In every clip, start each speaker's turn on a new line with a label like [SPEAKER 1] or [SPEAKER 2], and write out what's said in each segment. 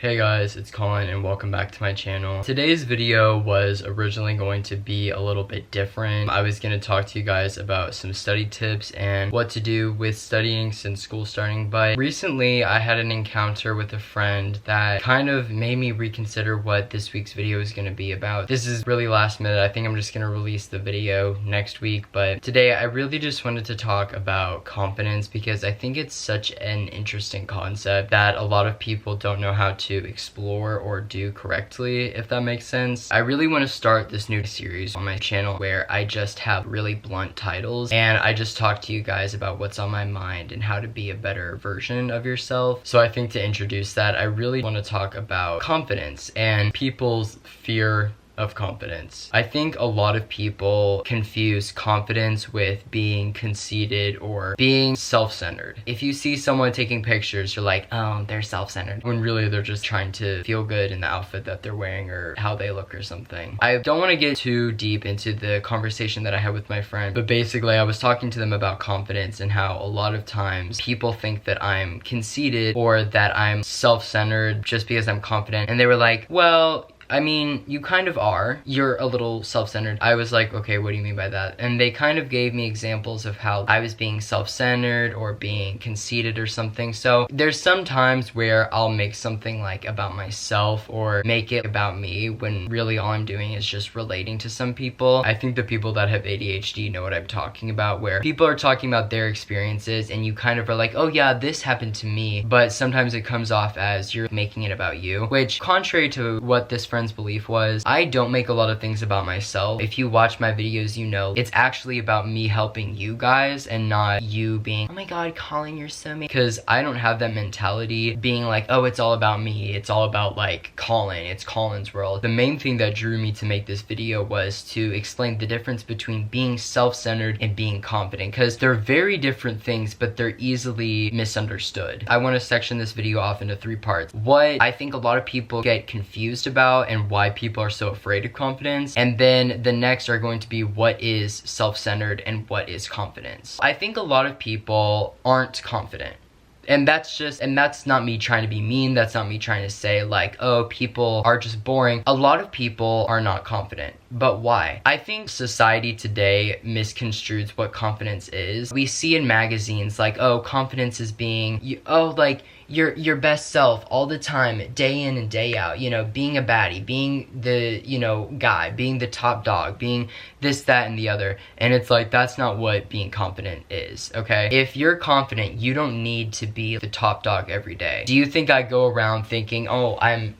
[SPEAKER 1] Hey guys, it's Colin and welcome back to my channel. Today's video was originally going to be a little bit different. I was going to talk to you guys about some study tips and what to do with studying since school's starting, but recently I had an encounter with a friend that kind of made me reconsider what this week's video is going to be about. This is really last minute. I think I'm just going to release the video next week, but today I really just wanted to talk about confidence because I think it's such an interesting concept that a lot of people don't know how to explore or do correctly, if that makes sense. I really want to start this new series on my channel where I just have really blunt titles and I just talk to you guys about what's on my mind and how to be a better version of yourself. So I think to introduce that, I really want to talk about confidence and people's fear of confidence. I think a lot of people confuse confidence with being conceited or being self-centered. If you see someone taking pictures, you're like, oh, they're self-centered, when really they're just trying to feel good in the outfit that they're wearing or how they look or something. I don't want to get too deep into the conversation that I had with my friend, but basically I was talking to them about confidence and how a lot of times people think that I'm conceited or that I'm self-centered just because I'm confident, and they were like, well, I mean, you kind of are. You're a little self-centered. I was like, okay, what do you mean by that? And they kind of gave me examples of how I was being self-centered or being conceited or something. So there's some times where I'll make something like about myself or make it about me when really all I'm doing is just relating to some people. I think the people that have ADHD know what I'm talking about, where people are talking about their experiences and you kind of are like, oh yeah, this happened to me. But sometimes it comes off as you're making it about you, which contrary to what this friend's belief was, I don't make a lot of things about myself. If you watch my videos, you know it's actually about me helping you guys and not you being, oh my god, Colin, you're so mean. Because I don't have that mentality being like, oh, it's all about me. It's all about like Colin. It's Colin's world. The main thing that drew me to make this video was to explain the difference between being self-centered and being confident, because they're very different things, but they're easily misunderstood. I want to section this video off into 3 parts. What I think a lot of people get confused about and why people are so afraid of confidence, and then the next are going to be what is self-centered and what is confidence. I think a lot of people aren't confident. And that's not me trying to be mean. That's not me trying to say like, oh, people are just boring. A lot of people are not confident. But why? I think society today misconstrues what confidence is. We see in magazines like, oh, confidence is being, like your best self all the time, day in and day out, you know, being a baddie, being the, you know, guy, being the top dog, being this, that, and the other. And it's like, that's not what being confident is, okay? If you're confident, you don't need to be the top dog every day. Do you think I go around thinking, oh, I'm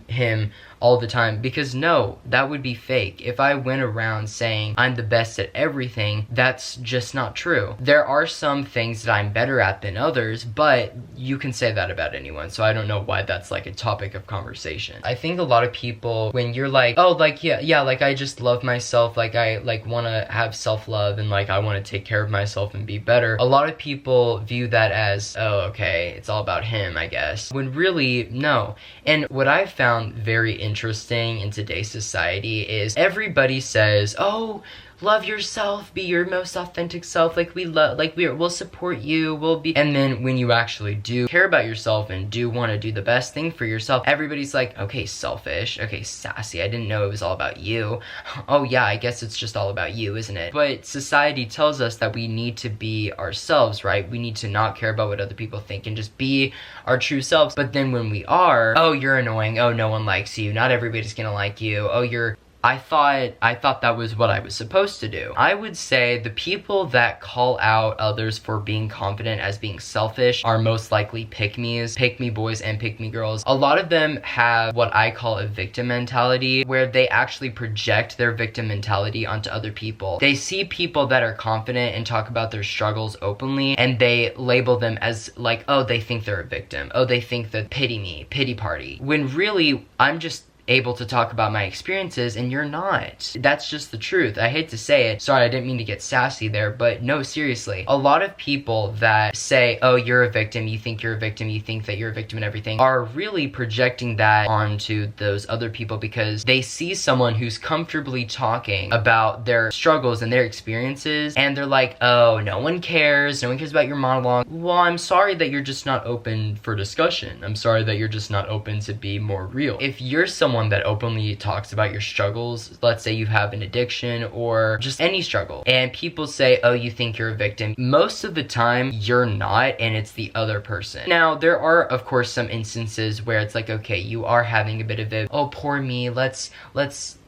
[SPEAKER 1] him all the time? Because no, that would be fake. If I went around saying I'm the best at everything, that's just not true. There are some things that I'm better at than others, but you can say that about anyone, so I don't know why that's like a topic of conversation. I think a lot of people, when you're like, oh, like yeah, like I just love myself, like I like want to have self-love and like I want to take care of myself and be better, a lot of people view that as, oh, okay, it's all about him, I guess, when really, no. And what I've found very interesting in today's society is everybody says, oh, love yourself, be your most authentic self, like we'll support you, we'll be, and then when you actually do care about yourself and do want to do the best thing for yourself, everybody's like, okay, selfish, okay, sassy, I didn't know it was all about you. Oh yeah, I guess it's just all about you, isn't it? But society tells us that we need to be ourselves, right? We need to not care about what other people think and just be our true selves. But then when we are, oh, you're annoying, oh, no one likes you, not everybody's gonna like you, oh, I thought that was what I was supposed to do. I would say the people that call out others for being confident as being selfish are most likely pick-me's, pick-me boys and pick-me girls. A lot of them have what I call a victim mentality, where they actually project their victim mentality onto other people. They see people that are confident and talk about their struggles openly, and they label them as like, oh, they think they're a victim. Oh, they think that pity me, pity party. When really, I'm just able to talk about my experiences and you're not. That's just the truth. I hate to say it. Sorry, I didn't mean to get sassy there, but no, seriously. A lot of people that say, oh, you're a victim, you think you're a victim, you think that you're a victim and everything, are really projecting that onto those other people because they see someone who's comfortably talking about their struggles and their experiences and they're like, oh, no one cares about your monologue. Well, I'm sorry that you're just not open for discussion. I'm sorry that you're just not open to be more real. If you're someone that openly talks about your struggles, let's say you have an addiction or just any struggle, and people say, oh, you think you're a victim, most of the time you're not, and it's the other person. Now, there are, of course, some instances where it's like, okay, you are having a bit of a, oh, poor me, let's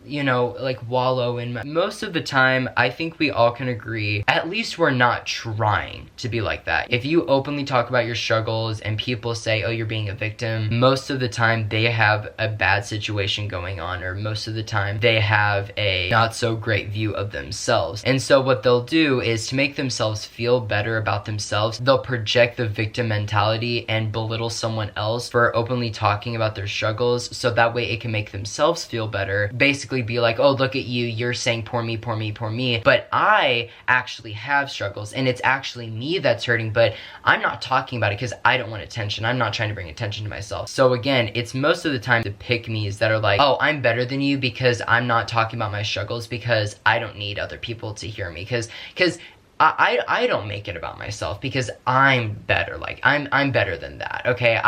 [SPEAKER 1] you know, like wallow in most of the time. I think we all can agree, at least we're not trying to be like that. If you openly talk about your struggles and people say, oh, you're being a victim, most of the time they have a bad situation going on, or most of the time they have a not so great view of themselves. And so what they'll do is, to make themselves feel better about themselves, they'll project the victim mentality and belittle someone else for openly talking about their struggles, so that way it can make themselves feel better. Basically be like, oh, look at you, you're saying poor me, poor me, poor me, but I actually have struggles and it's actually me that's hurting, but I'm not talking about it because I don't want attention. I'm not trying to bring attention to myself. So again, it's most of the time the pick-me's that are like, oh, I'm better than you because I'm not talking about my struggles because I don't need other people to hear me, because I don't make it about myself because I'm better. Like, I'm better than that, okay?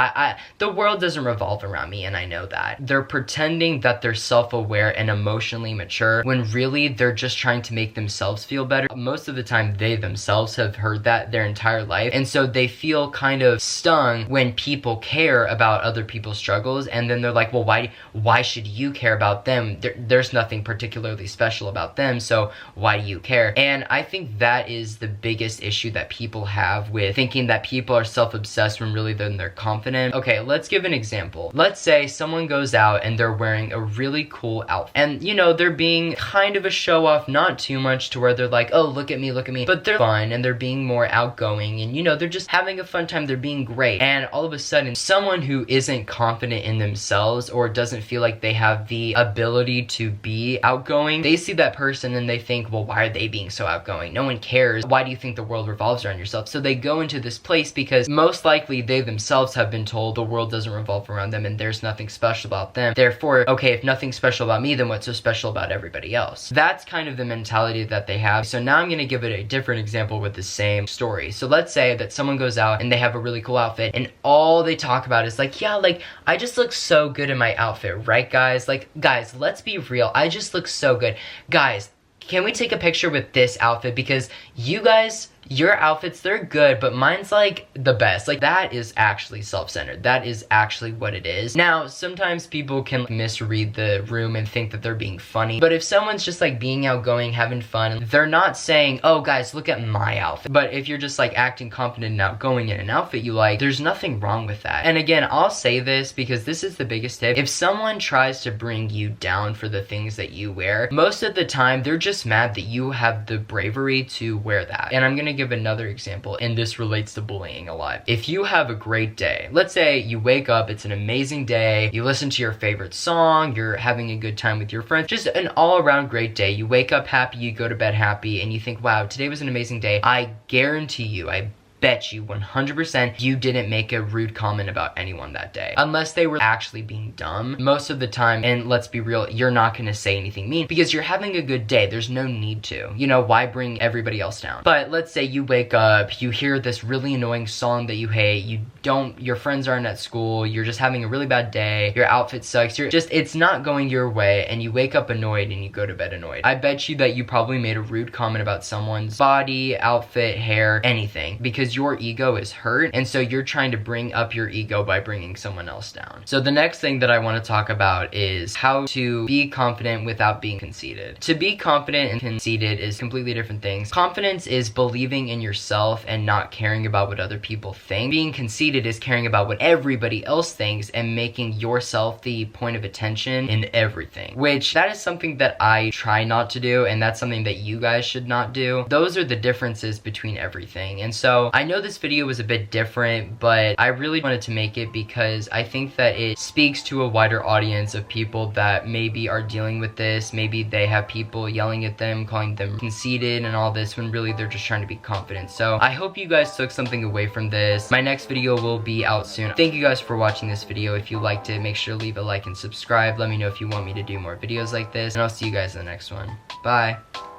[SPEAKER 1] The world doesn't revolve around me, and I know that. They're pretending that they're self-aware and emotionally mature when really they're just trying to make themselves feel better. Most of the time, they themselves have heard that their entire life, and so they feel kind of stung when people care about other people's struggles, and then they're like, well, why should you care about them? There's nothing particularly special about them, so why do you care? And I think that is the biggest issue that people have with thinking that people are self-obsessed when really they're confident. Okay, let's give an example. Let's say someone goes out and they're wearing a really cool outfit, and you know, they're being kind of a show-off, not too much to where they're like, oh, look at me, but they're fun and they're being more outgoing, and you know, they're just having a fun time, they're being great. And all of a sudden, someone who isn't confident in themselves or doesn't feel like they have the ability to be outgoing, they see that person and they think, well, why are they being so outgoing? No one cares. Why do you think the world revolves around yourself? So they go into this place because most likely they themselves have been told the world doesn't revolve around them and there's nothing special about them. Therefore, okay, if nothing's special about me, then what's so special about everybody else? That's kind of the mentality that they have. So now I'm going to give it a different example with the same story. So let's say that someone goes out and they have a really cool outfit and all they talk about is like, yeah, like, I just look so good in my outfit, right, guys? Like, guys, let's be real. I just look so good. Guys, can we take a picture with this outfit? Because you guys, your outfits, they're good, but mine's like the best. Like, that is actually self-centered. That is actually what it is. Now, sometimes people can misread the room and think that they're being funny, but if someone's just like being outgoing, having fun, they're not saying, oh guys, look at my outfit. But if you're just like acting confident and outgoing in an outfit you like, there's nothing wrong with that. And again, I'll say this because this is the biggest tip. If someone tries to bring you down for the things that you wear, most of the time they're just mad that you have the bravery to wear that. And I'm gonna give another example, and this relates to bullying a lot. If you have a great day, let's say you wake up, it's an amazing day, you listen to your favorite song, you're having a good time with your friends, just an all-around great day. You wake up happy, you go to bed happy, and you think, wow, today was an amazing day. I guarantee you, I bet you 100% you didn't make a rude comment about anyone that day. Unless they were actually being dumb. Most of the time, and let's be real, you're not gonna say anything mean because you're having a good day. There's no need to. You know, why bring everybody else down? But let's say you wake up, you hear this really annoying song that you hate, your friends aren't at school, you're just having a really bad day, your outfit sucks, it's not going your way, and you wake up annoyed and you go to bed annoyed. I bet you that you probably made a rude comment about someone's body, outfit, hair, anything, because your ego is hurt, and so you're trying to bring up your ego by bringing someone else down. So the next thing that I want to talk about is how to be confident without being conceited. To be confident and conceited is completely different things. Confidence is believing in yourself and not caring about what other people think. Being conceited conceited is caring about what everybody else thinks and making yourself the point of attention in everything, which that is something that I try not to do, and that's something that you guys should not do. Those are the differences between everything. And so I know this video was a bit different, but I really wanted to make it because I think that it speaks to a wider audience of people that maybe are dealing with this. Maybe they have people yelling at them, calling them conceited and all this, when really they're just trying to be confident. So I hope you guys took something away from this. My next video will be out soon. Thank you guys for watching this video. If you liked it, make sure to leave a like and subscribe. Let me know if you want me to do more videos like this, and I'll see you guys in the next one. Bye.